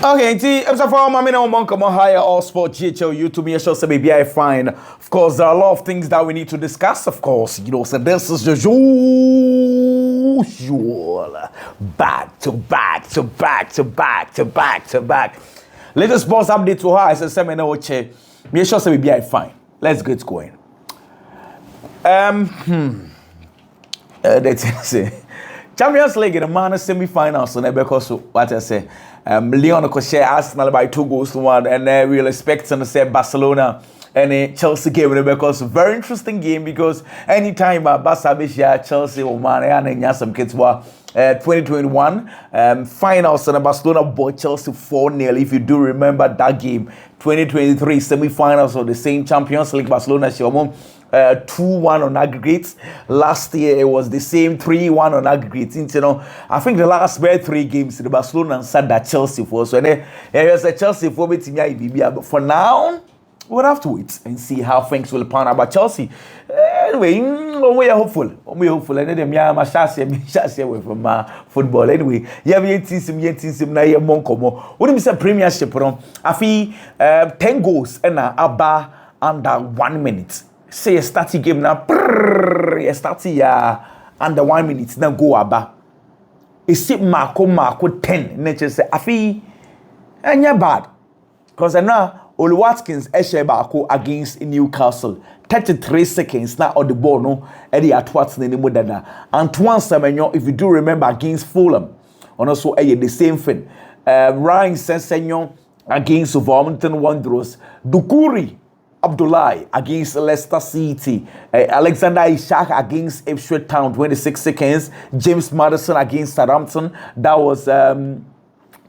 Okay, see, I'm sorry for my minute one come on higher all sport GHL YouTube me show say maybe I fine. Of course, there are a lot of things that we need to discuss, of course. So this is the usual back to back to back to back to back to back. Latest sports update to her. I said seminar watch. Me sure say maybe I fine. Let's get going. That's it. Champions League in the man semi-finals so because what I say Leon could share Arsenal by 2-1 and we will expect to say Barcelona and Chelsea game because very interesting game because anytime Barca share Chelsea or man and some kids were 2021 finals and Barcelona bought Chelsea 4-0 if you do remember that game. 2023 semi-finals of the same Champions League Barcelona 2-1 on aggregates. Last year it was the same 3-1 on aggregates. I think the last 3 games the Barcelona said that Chelsea for so there was a Chelsea for me but for now we'll have to wait and see how things will pan out. But Chelsea anyway we are hopeful and then me share with from football anyway we team na ye monkomo what do say premiership no I feel 10 goals and aba under 1 minute. Say a starting game now, a starting under 1 minute, now go aba. It's Marco 10. Nature say, I feel and you're bad. Because I know Oli Watkins Eshebako against Newcastle. 33 seconds now on the ball, no, Eddie at what's the name of that. Antoine Semenyo, if you do remember, against Fulham, and also the same thing. Ryan Sessegnon against Wolverhampton Wanderers. Dukuri Abdullahi against Leicester City, Alexander Isak against Ipswich Town, 26 seconds. James Maddison against Southampton, that was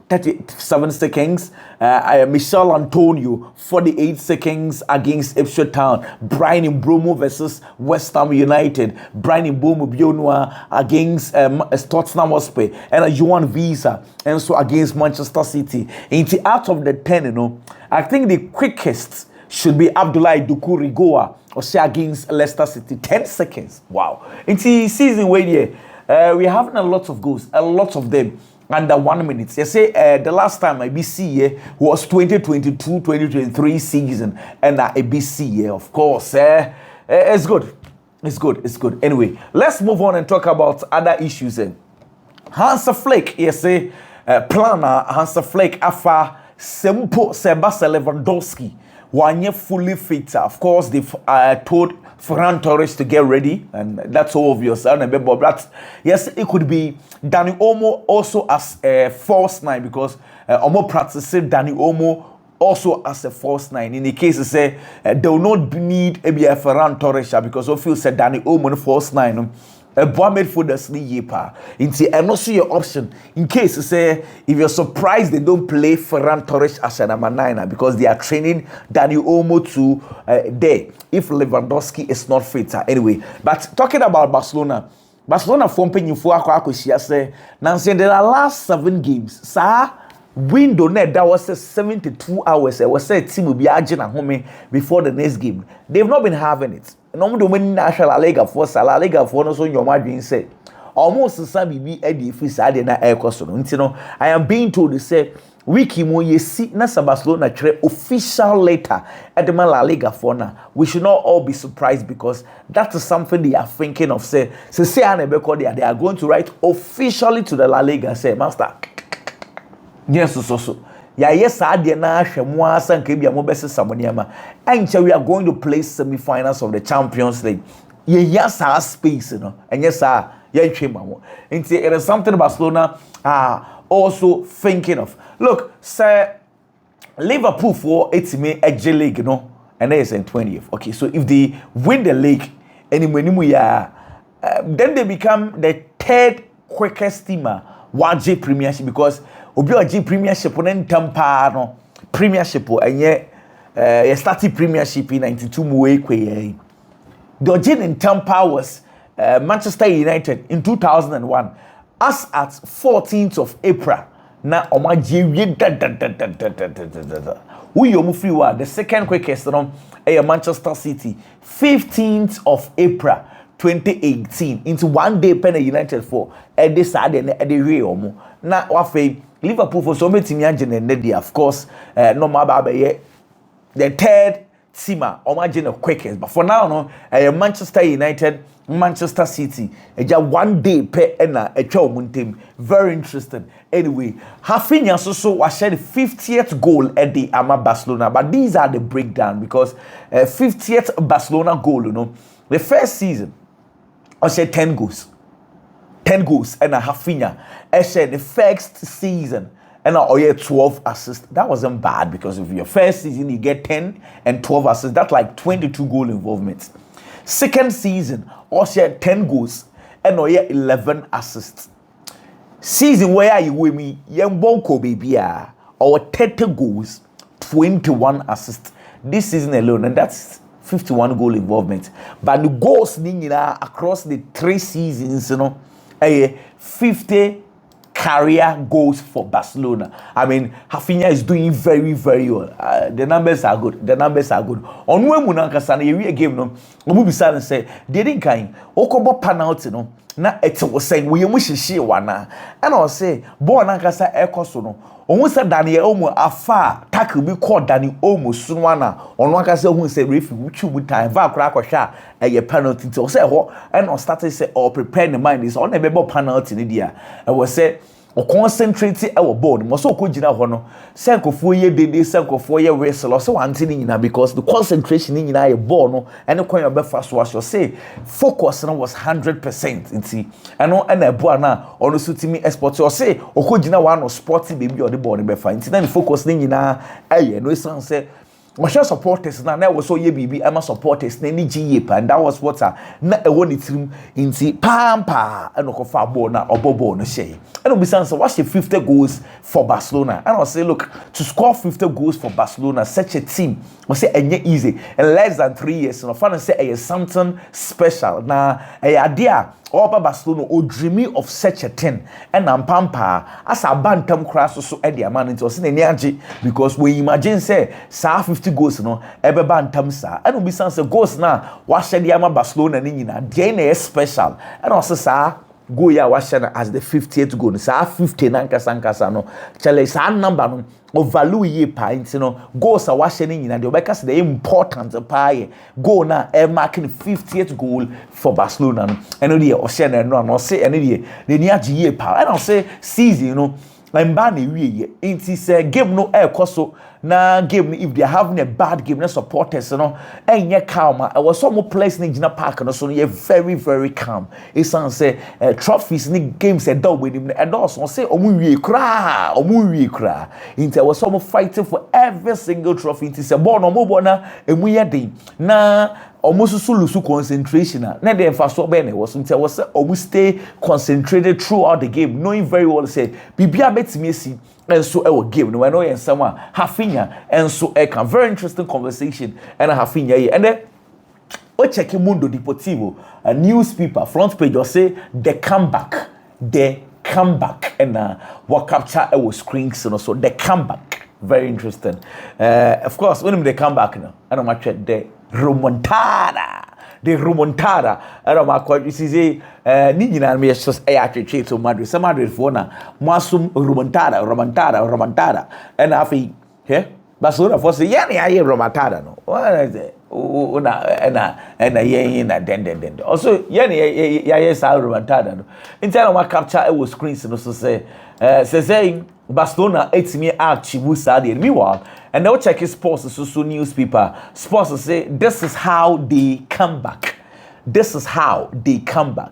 37 seconds. Michel Antonio, 48 seconds against Ipswich Town. Brian Mbromo versus West Ham United. Brian Mbromo Bionwa against Tottenham Hotspur, and Johan Visa, and so against Manchester City. Into out of the 10, I think the quickest should be Abdullahi Dukuri Goa or say against Leicester City. 10 seconds. Wow. It's the season where we're having a lot of goals, a lot of them under 1 minute. You say the last time a BC was 2022-2023 season and a BC of course. It's good. It's good. Anyway, let's move on and talk about other issues. Hansa Flick, yes, planner Hansa Flick afa Sempo Sebastian Lewandowski. One year fully fit. Of course, they've told Ferran Torres to get ready, and that's so obvious. But yes, it could be Dani Olmo also as a false 9 because Omo practices Dani Olmo also as a false 9. In the case, say they will not need a Ferran Torres because of you said Dani Olmo false 9. A bomb midfielders ni yepa. And also your option in case say if you're surprised they don't play Ferran Torres as a number 9 because they are training Dani Olmo to there if Lewandowski is not fit. Anyway, but talking about Barcelona from Penyufo Akwakoshia say now in the last 7 games, sir. Window net that was 72 hours. It was a team will be aging at home before the next game. They've not been having it. No more doing national La Liga for La Liga for no so your margin say almost the same be Eddie Fisadi na air cost. I am being told to say wiki mo ye see na Barcelona tre official letter at the La Liga for now. We should not all be surprised because that is something they are thinking of. Say they are going to write officially to the La Liga. Say master. Yes, so. Yes, I did not have more than Kabia Mobes Samoniama. And we are going to play semi-finals of the Champions League. Yes, our space, and yes, it is something Barcelona are also thinking of. Look, sir, Liverpool for it's me a J League, and there's in 20th. Okay, so if they win the league, then they become the 3rd quickest teamer. 1J Premiership because obi oji Premiership on tampa no Premiership enye started Premiership in 92 muwe kwe. The origin in Tampa was Manchester United in 2001 as at 14th of April na omaji we yomu free wa the second quickest no Manchester City 15th of April 2018 into 1 day pen United for this Saturday and the real na wafe Liverpool for so many teams, of course, no matter the third teamer, or imagine the quickest. But for now, no, Manchester United, Manchester City, just 1 day per a child team. Very interesting. Anyway, Raphinha so was shared the 50th goal at the Barcelona. But these are the breakdown because 50th Barcelona goal, you know, the first season, I said 10 goals. 10 goals and a Raphinha. I said the first season and I 12 assists. That wasn't bad because of your first season you get 10 and 12 assists. That's like 22 goal involvements. Second season, also 10 goals and 11 assists. Season where you with me, young Bonko baby, or 30 goals, 21 assists. This season alone, and that's 51 goal involvement. But the goals across the 3 seasons, you know, 50 career goals for Barcelona. I mean, Raphinha is doing very, very well. The numbers are good. The numbers are good. On when Munankasana, you read a game, no, Omubisan and say, they didn't kind. Okobo penalty, no. Na it was saying, we wish she wana. And I'll say, Bo Nankasa Ekosono. Almost said Daniel Omo afar tackle be called Danny Omo Sunwana. On one case, who say, Riff, which you would time, va crack or shot a penalty to say, and on started say, or prepare the mind is on a baby penalty in India. I was say, or concentrate our board. Must so could you know, Sanko 4 year day, Sanko 4 year wrestle, or so anti because the concentration in a board and the coin of fast was your say, focus was 100% in see. And no, and a buana or no suit me export or say, or could you know one or sporty baby or the board be fine. Then focus in a no son say. My share supporters now was so ye baby I'm a supporters na ni GA and that was what na e won it in see pampa and no fa ball na obobo no share and be say what's the 50 goals for Barcelona and I say look to score 50 goals for Barcelona such a team I say enye easy in less than 3 years no fan say something special na idea Oba Barcelona o dreaming of such a thing and pampa as a bantam crash so e dia man into say energy because we imagine say 50 goals no ebe bantam sa and we say goals na wa hye dia ma Barcelona ni nyina dey na special and also sa go ya wa hye na as the 50th goal sa 50 na nkasa no chale sa number no o value ye point no goals a wa hye ni nyina dey obeka say the important pa ye goal na e marking 50th goal for Barcelona no and dey o hye na no say and dey the ni agi ye pa and I say season you know mba na wiye inti say game no e koso na game if they are having a bad game na supporters no enye calm I was some place in Gina Park no so you very very calm it sounds say trophies ni games e do with him and also say omu wie kra inti was some fighting for every single trophy inti say ball no mo na emu ye den na almost so lose concentration na dey fa so be na was until was almost stay concentrated throughout the game knowing very well say bibia betimi esi and so I will give no I know and someone Raphinha and so I can very interesting conversation and Raphinha and then we check Mundo Deportivo a newspaper front page or say the comeback and what capture our screens and also the comeback very interesting of course when they come back now I don't much the remontada era ma kwa isi ni nyina me yesos e atwetwe to Madrid some Madrid for na moasum remontada and afi Barcelona for say ya na ye remontada no una ye na den also ya na sa remontada no intel ma capture e was screens no so say saying Barcelona etimi achieve Saudi meanwhile and they'll check his sports so newspaper sports say this is how they come back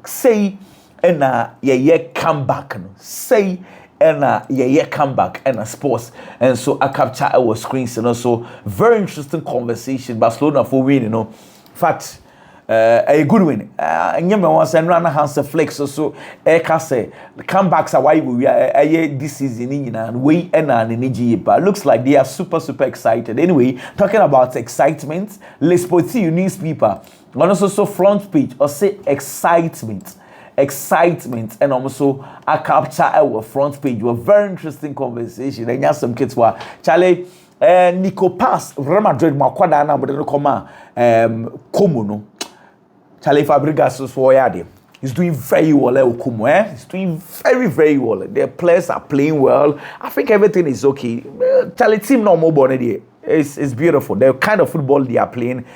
say and ye come back no say and ye come back and sports and so I capture our screens and also very interesting conversation Barcelona for winning you know fact a good win. Nyame wants and run hands flex so say comebacks are why we are this season and we and energy but looks like they are super excited. Anyway, talking about excitement, let's put you newspaper and also so front page or say excitement and also I capture our front page. A very interesting conversation and some kids were Charlie Nico Pass Real Madrid makwada na but no come Como no Charlie Fabregas was for yade. He's doing very well. He's doing very, very well. The players are playing well. I think everything is okay. Tell the team no more bonnet. It's beautiful. The kind of football they are playing.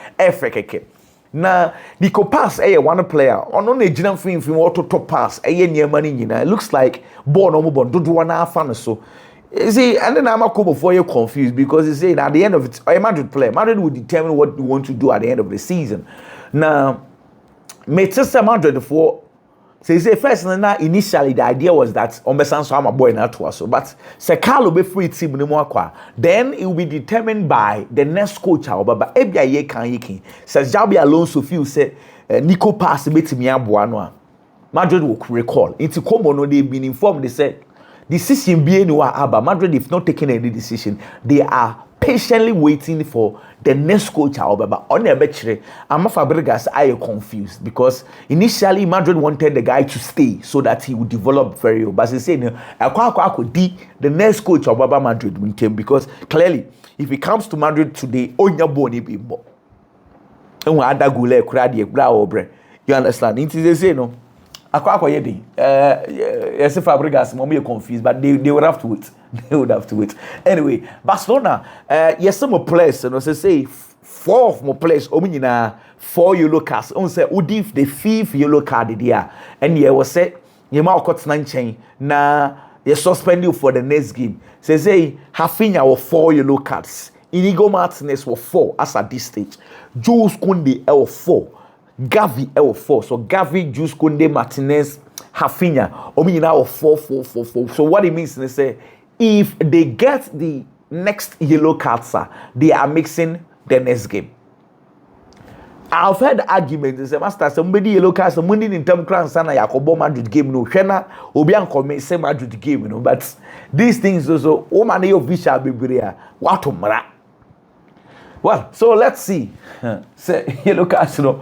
Now, Nico pass one player. On the general film auto top pass. Near money. It looks like ball no more ball. Don't want to fan so. You see, and then I'm come before you're confused because you say at the end of it, a Madrid player. Madrid will determine what you want to do at the end of the season. Now, Manchester Madrid for say first na initially the idea was that Omesan so am a boy na to so, but se Carlo be free team no more kwa, then it will be determined by the next coach but ebia ye kan yikin says Jabi Alonso feel say Nico pass betimi aboa no a Madrid will recall into Como no they been informed they said decision be anywhere about Madrid if not taking any decision they are patiently waiting for the next coach but on the betray I'm Fabregas I confused because initially Madrid wanted the guy to stay so that he would develop very well but they say no the next coach of Madrid will came because clearly if he comes to Madrid today onya boni bimbo and ada gule kradi bra obre you understand it is say no yes, Fabregas, mommy confused, but they would have to wait. They would have to wait. Anyway, Barcelona, yes, some more players, you know, say 4 of more players, ominina 4 yellow cards. On say Udif the 5th yellow card there, and yeah, was said you might cut 9 chain. Na you suspend you for the next game. Say Raphinha were 4 yellow cards. Inigo Martinez were 4 as at this stage. Jules Koundé 4. Gavi L4. So Gavi, Jules Koundé, Martinez, Raphinha. Now 4. So what it means is say if they get the next yellow cards, they are mixing the next game. I've heard arguments say master somebody yellow cards somebody in term crown sana Yakobo Madrid game no hwena obi anko say Madrid game no but these things also o man your visual bibria what mra. Well, so let's see. Say yellow cards no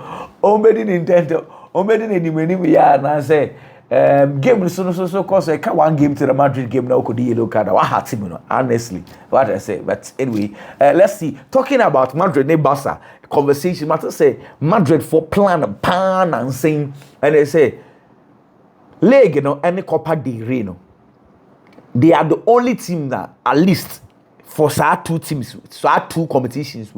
omedi Nintendo omedi ni many ya na say game so cause I one game to the Madrid game now could yellow card what hurt him honestly what I say but anyway let's see talking about Madrid ne Barca conversation matter say Madrid for plan pan and saying and they say leg you know any Copa del Rey no they are the only team that at least for two teams, two competitions,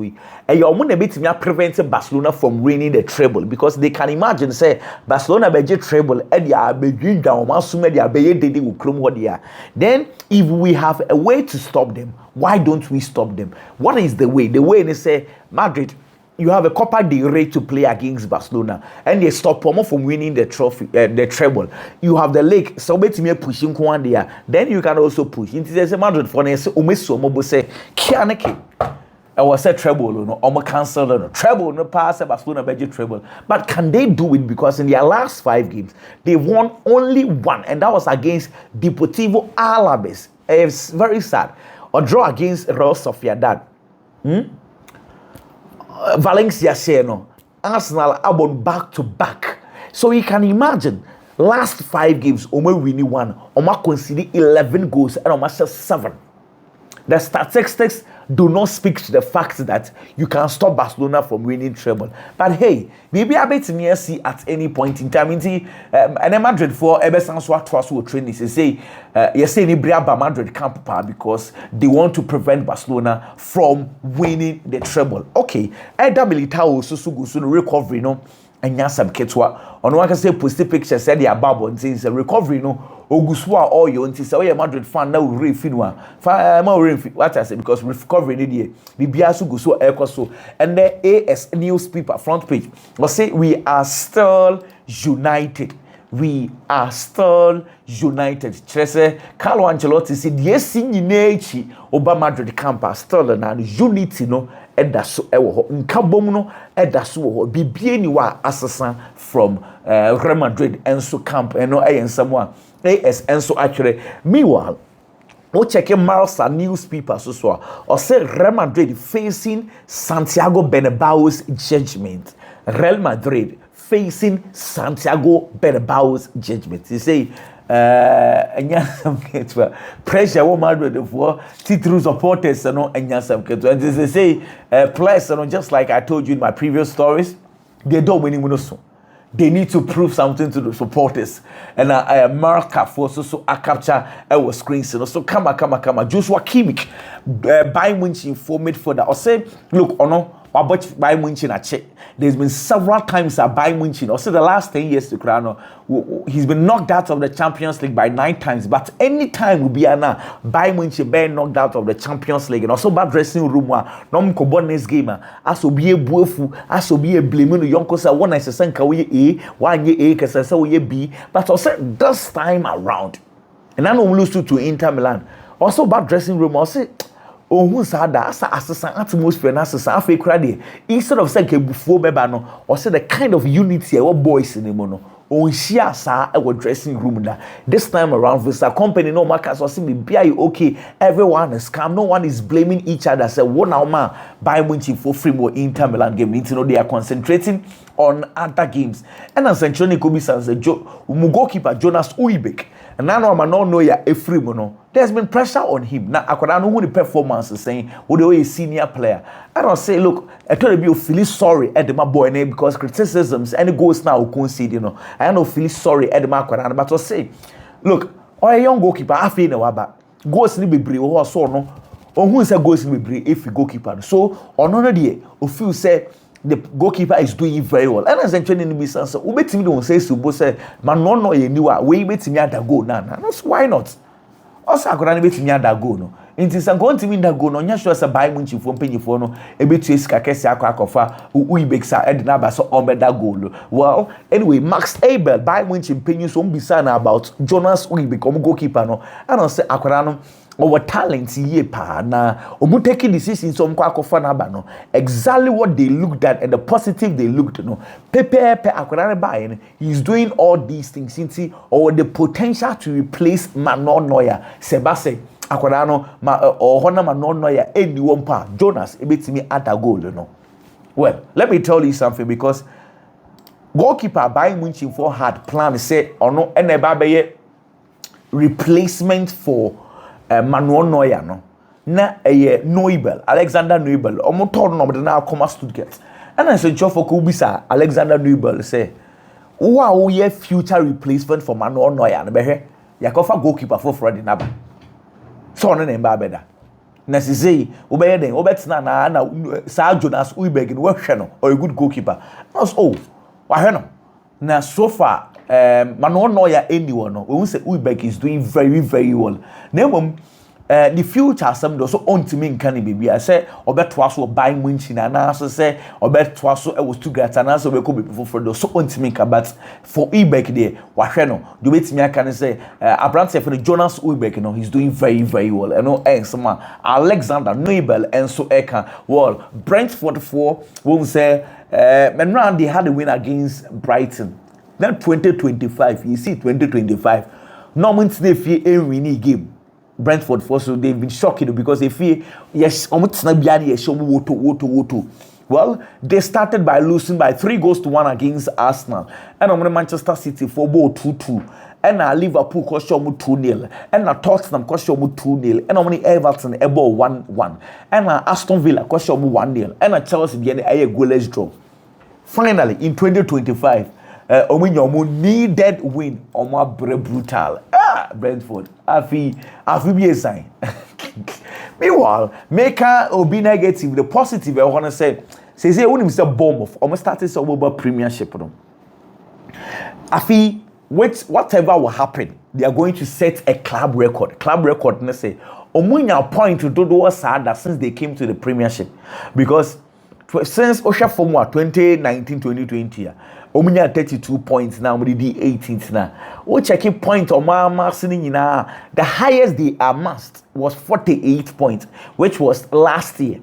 and your money bit me preventing Barcelona from winning the treble because they can imagine say Barcelona be treble and they are beginning down, they are they will come what they are. Then if we have a way to stop them, why don't we stop them? What is the way? The way they say Madrid. You have a Copa del Rey to play against Barcelona, and they stop Pomo from winning the trophy, the treble. You have the league, so me pushing one there. Then you can also push. It is a Madrid for us. Umeso say, "Kianeke." I was a treble, no, almost cancel, no treble, no pass. Barcelona budget treble, but can they do it? Because in their last 5 games, they won only 1, and that was against Deportivo Alaves. It's very sad. Or draw against Real Sociedad. Valencia say no. Arsenal are back to back. So you can imagine last 5 games, Oma winning 1, Oma conceded 11 goals and Oma 7. The statistics do not speak to the fact that you can stop Barcelona from winning treble. But hey, maybe I bet me see at any point in time. And Madrid for Eberson Swat will train this. They say, yes, any Briaba Madrid camp because they want to prevent Barcelona from winning the treble. Okay, Eda Militao so recovery no. And yasam ketwa. On one can say post picture said the ababo and says a recovery no. Oguswa all you until say Madrid fan now re finwa. What I say because recovery in the Bibiasu Gusu Ecoso and the AS newspaper front page will say we are still united. We are still united. Trese Carlo Ancelotti said yes in Nechi Oba Madrid campus still and unity no edaso ewo nkabom no edaso wo bibie ni wa assassin from Real Madrid enso camp eno ensamo AS enso actually meanwhile we check Marca newspaper so or say Real Madrid facing Santiago Bernabeu's judgment. Real Madrid facing Santiago Bernabeu's judgment. They say pressure wo Madrid for title supporters and they say players just like I told you in my previous stories they don't win so they need to prove something to the supporters. And Marca for so a capture our screen. So come on. Joshua Kimmich, Bayern Munich for midfielder. Or say, look, no. About Bayern Munich a check. There's been several times at Bayern Munich. Also, the last 10 years to Crown, he's been knocked out of the Champions League by 9 times. But any time will be now Bayern Munich being knocked out of the Champions League. And also, bad dressing room. No one could next game. As will be a buofu, as will be a blaming young cosa. One I say, A, 1 year A, because I say B. But also, this time around, and I don't lose to Inter Milan. Also, bad dressing room. Also, ohun sada asa asesa atmosphere na asesa afi kra de instead of say kebufuo beba no or say the kind of unity e boys in mo no onhia sa e dressing room da this time around visa company no market so say be okay, everyone is calm, no one is blaming each other. Say one now man buy Munich for free more Inter Milan game, you know they are concentrating on other games. And as Anthony Kobe says the goalkeeper Jonas Uibek and now I'm not know ya a free mono. There's been pressure on him. Now I could know who the performance is saying who the senior player. I don't say look, I told you feel sorry at my boy name because criticisms and goals now concede, you know. I don't feel sorry at my Quran, but I say, look, or a young goalkeeper, I feel no about goals ni be brave or so no. Or who say goals ni be brave if you goalkeeper. So on another day, if you say the goalkeeper is doing very well. And as I'm training in the business, we bet me don't say so, say, man, no, you knew we bet me at the goal. That's why not? Also, I could bet me at that goal. No, it is going to mean that goal. No, just as a buy Munich from penny for no, a bit to escape a crack of we bake sa Edinaba so on that goal. Well, anyway, Max Abel buy Munich penny so be about Jonas we become goalkeeper. No, I don't say Akorano. Our talents ye pa na omu taking decisions on kwakofa na ba no exactly what they looked at and the positive they looked no pepe akwara ba he's doing all these things since or the potential to replace Manuel Neuer sebase akwara no ma or hona Manuel Neuer any one pa Jonas ebetimi at a goal no. Well, let me tell you something, because goalkeeper Bayern Munich for had plan say or no eneba be replacement for Manuel Neuer no na Neubel Alexander Neubel omo told no na come Stuttgart and I say for Kubisa Alexander Neubel say wow ye future replacement for Manuel Neuer na behwe yakofa goalkeeper for Fred Naba so no name ba beda na say obeye den obetina na Sir Jonas Uibeg no hwe no or a good goalkeeper no wa hwe no na so far Manuel Neuer anyone no we say Uibek is doing very very well. Nemom the future some do so on to me can be I say obeto aso buy Munich na so say obeto aso e was too great na so we could be people for do so on to me but for Uibek there wa hwe no do betimi aka say Abrante for Jonas Uibek no he's doing very very well. And no some Alexander Neubel and so eka well Brentford for we say Menran they had a win against Brighton. Then 2025, you see 2025. No months they fear a winning game. Brentford for so they've been shocked because they fear yes, well, they started by losing by 3-1 against Arsenal. And on Manchester City for 2-2. And Liverpool cost you 2-0. And Tottenham cost you 2-0. And on Everton about 1-1. And Aston Villa cost you 1-0. And Chelsea again a goalless draw. Finally, in 2025. Omunyomu needed win omo brutal. Brentford. Afi be a sign. Meanwhile, Maker obi negative, the positive I want to say when Mr. Bournemouth almost started some over Premiership no. Afi whatever will happen, they are going to set a club record. Club record na say omunya point to do was sad since they came to the Premiership, because since Osha Formula 2019-2020 Omunya 32 points now, we did 18th now. We check a point on my marking now. The highest they amassed was 48 points, which was last year.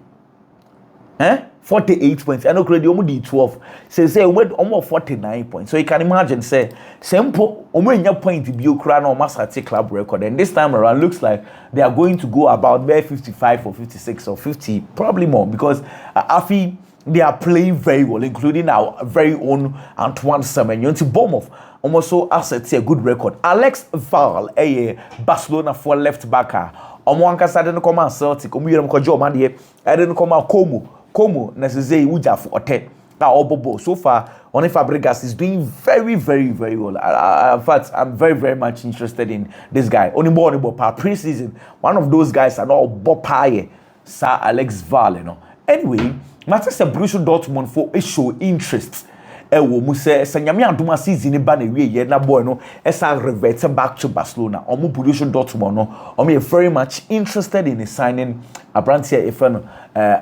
48 points. I know credit only 12. Say we went almost 49 points. So you can imagine say simple Omunya point to be Ukraine or Masati club record. And this time around looks like they are going to go about where 55 or 56 or 50, probably more, because Afi they are playing very well, including our very own Antoine Semenyo. To Bournemouth, almost so assets a good record. Alex Val, a Barcelona for left backer. Omwanka sadden come Celtic. Umuyem kojo man here. I didn't come out Como necessary uja for 10. Obobo. So far, Oni Fabregas is doing very, very, very well. In fact, I'm very, very much interested in this guy. Onibo pre-season, one of those guys are not Bopaye, Sir Alex Val, you know. Anyway, Manchester Borussia Dortmund for a show interest. Ewo mu se nyame adoma season ba na wie ye na boy no esa revert back to Barcelona. Omo Borussia Dortmund no omo very much interested in signing Abrantia Efeno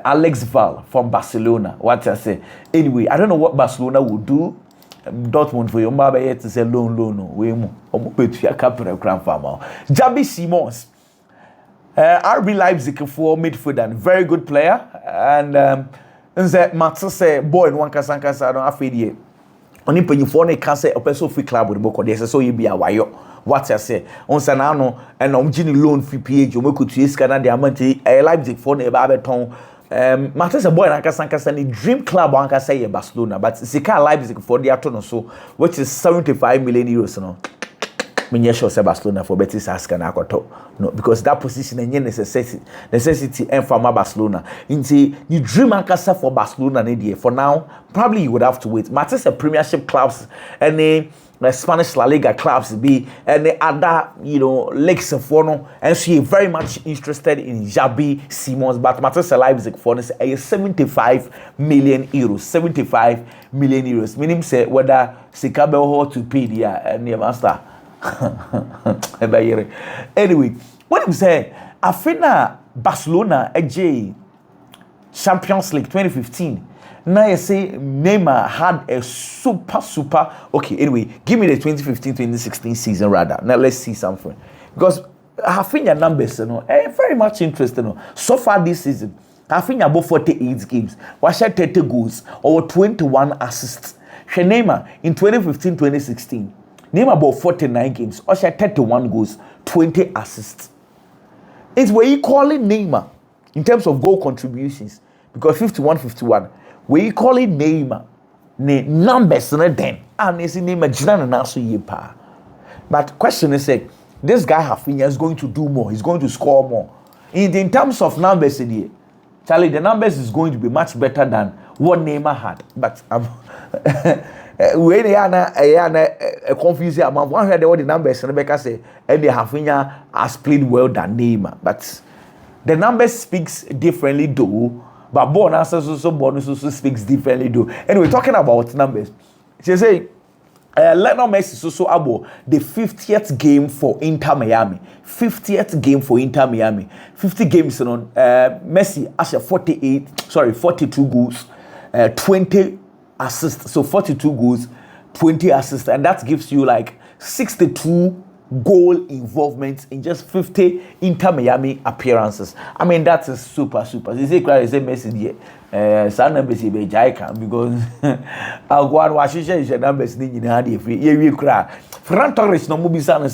Alex Val from Barcelona. What I say. Anyway, I don't know what Barcelona will do. Dortmund for your mama yet to say loan no. We mu omo betua capre grand farmer. Jabi Simons. RB Leipzig for midfielder, very good player and nze Matse say boy no wankasankasa no afedie oni panyifo ne ka say opeso free club we boko dey say so ye bia wayo what I say onse na no and omgini loan free page omekotu esika na dey amante Leipzig for na ba beton Matse say boy wankasankasa ni dream club wankasa ye Barcelona but sika Leipzig for dey ato no so which is 75 million euros no me sure say Barcelona for Betis aska na akoto no because that position enye necessity and for Barcelona into the dream ankasa for Barcelona for now probably you would have to wait matters of premiership clubs and the Spanish La Liga clubs be and the other leagues for no and she very much interested in Jabi Simons but matters Leipzig for this 75 million euros 75 million euros meaning say whether Sikabe or to pay the and the master. Anyway, what I'm saying, I think Barcelona AJ Champions League 2015. Now you say Neymar had a super okay. Anyway, give me the 2015-2016 season rather. Now let's see something because Raphinha numbers, very much interesting. So far this season, Raphinha about 48 games, was 30 goals or 21 assists. Neymar in 2015-2016. Neymar about 49 games, Osha 31 goals, 20 assists. It's where you calling Neymar in terms of goal contributions because 51-51. Where you calling Neymar, numbers then, and you see Neymar Jinan and also yepa. But question is this guy Raphinha is going to do more. He's going to score more. In terms of numbers, Charlie, the numbers is going to be much better than what Neymar had. But when they are confused among one heard all the numbers and Rebecca say and the Raphinha has played well than Neymar, but the numbers speaks differently though. But bonus also speaks differently though. Anyway, talking about numbers, she say Lionel Messi so about the 50th game for Inter Miami. 50th game for Inter Miami. 50 games on Messi has 42 goals, 20 assists, so 42 goals, 20 assists, and that gives you like 62 goal involvement in just 50 Inter Miami appearances. I mean that is super. You say Messi here, some numbers be jaika because I'll go and watch his numbers. Ferran Torres no mubisa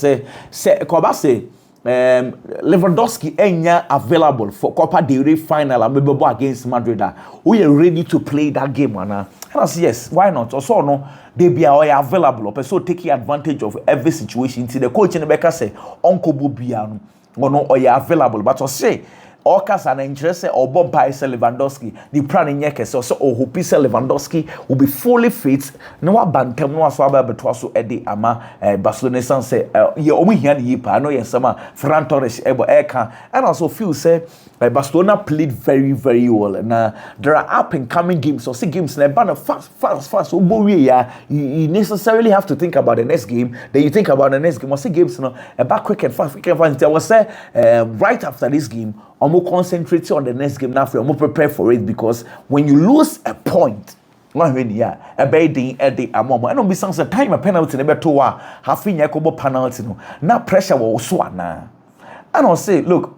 say Kobase. Lewandowski enya available for Copa del Rey final and maybe against Madrid. We are ready to play that game, and I say yes, why not? Also, no, they be available. So taking advantage of every situation. See the coach in the back say, Uncle Bubiano, or no, or available. But I say, Orcas and interest or Bompire Lewandowski, the plan in Yakes also or who Pisa Lewandowski will be fully fit. No bantam no swaba but also Eddie Ama Barcelona say you only hear the yipa. I know yes sama Ferran Torres ebo eka and also feel say Barcelona played very well. And there are up and coming games or see games na banner fast. So you necessarily have to think about the next game. Then you think about the next game. Or see games back quick and fast. I was say right after this game. I'm more concentrated on the next game now. I'm more prepared for it because when you lose a point, a bad I don't be some time a penalty never to Raphinha kobo penalty no. Now pressure was so na. And I'll say, look,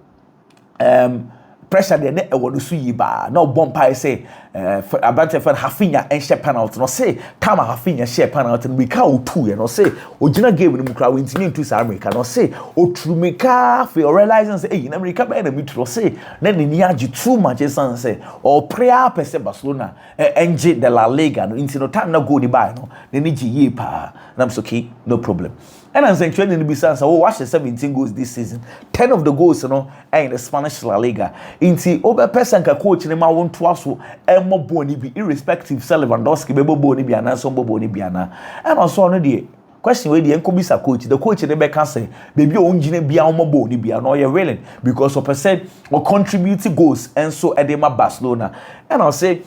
pressure the net want to see ba. No Bompire say about Raphinha and share penalty. No say time Raphinha share penalty we can two. No say original game in Mukra wins me into America. No say Trumeka for realizing say in America by enemy to say then the niaji too much and say or prayer per se Barcelona NJ de la Liga no into no time no go the buy no then need ye pa. And I'm okay, no problem. And as training in Bissau, so watch 17 goals this season. 10 of the goals, you know, are in the Spanish La Liga. Inti over person ka coach ne ma won twaso e mo boni bi irrespective Lewandowski be boni bi ana so boni bi ana. And also no dey question wey dey enko bisa coach. The coach ne be can say baby o ngine bia o mo boni bi ana you willing because of percent or contribute goals and so edema Barcelona. And I'll say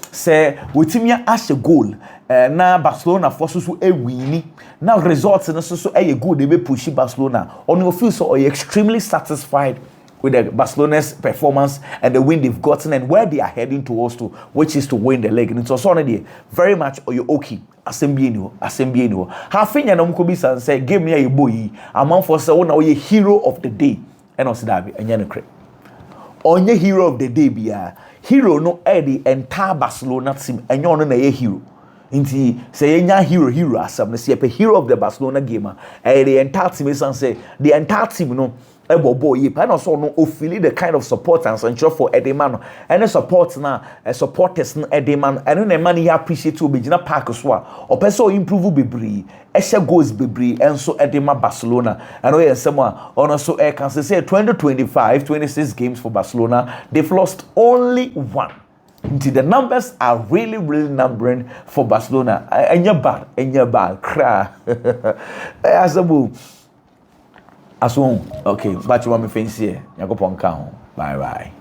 wetimia as a goal na Barcelona forces so e wini. Now results and so a good they be push Barcelona. On your feel so are you extremely satisfied with the Barcelona's performance and the win they've gotten and where they are heading towards to, which is to win the league. And it's also already very much or you okay. Assembliano. Raphinha no mukobisa and say give me a boy. Among for say one a hero of the day. And also that be and on your hero of the day be hero no the entire Barcelona team and you're not a hero. Inti say nya hero asam na say a hero of the Barcelona game the entire team is say the entire team no boy and also no feel the kind of support and ensure for Edemano and the support na supporters na Edemano and no man he appreciate to be gina park so or person improve bebree e goals bebree and so Edema Barcelona and we someone on also can say 2025 26 games for Barcelona they've lost only one. The numbers are really numbering for Barcelona. And you're bad, cry. As a move. As one, okay, but you want me fancy. You go on count. Bye.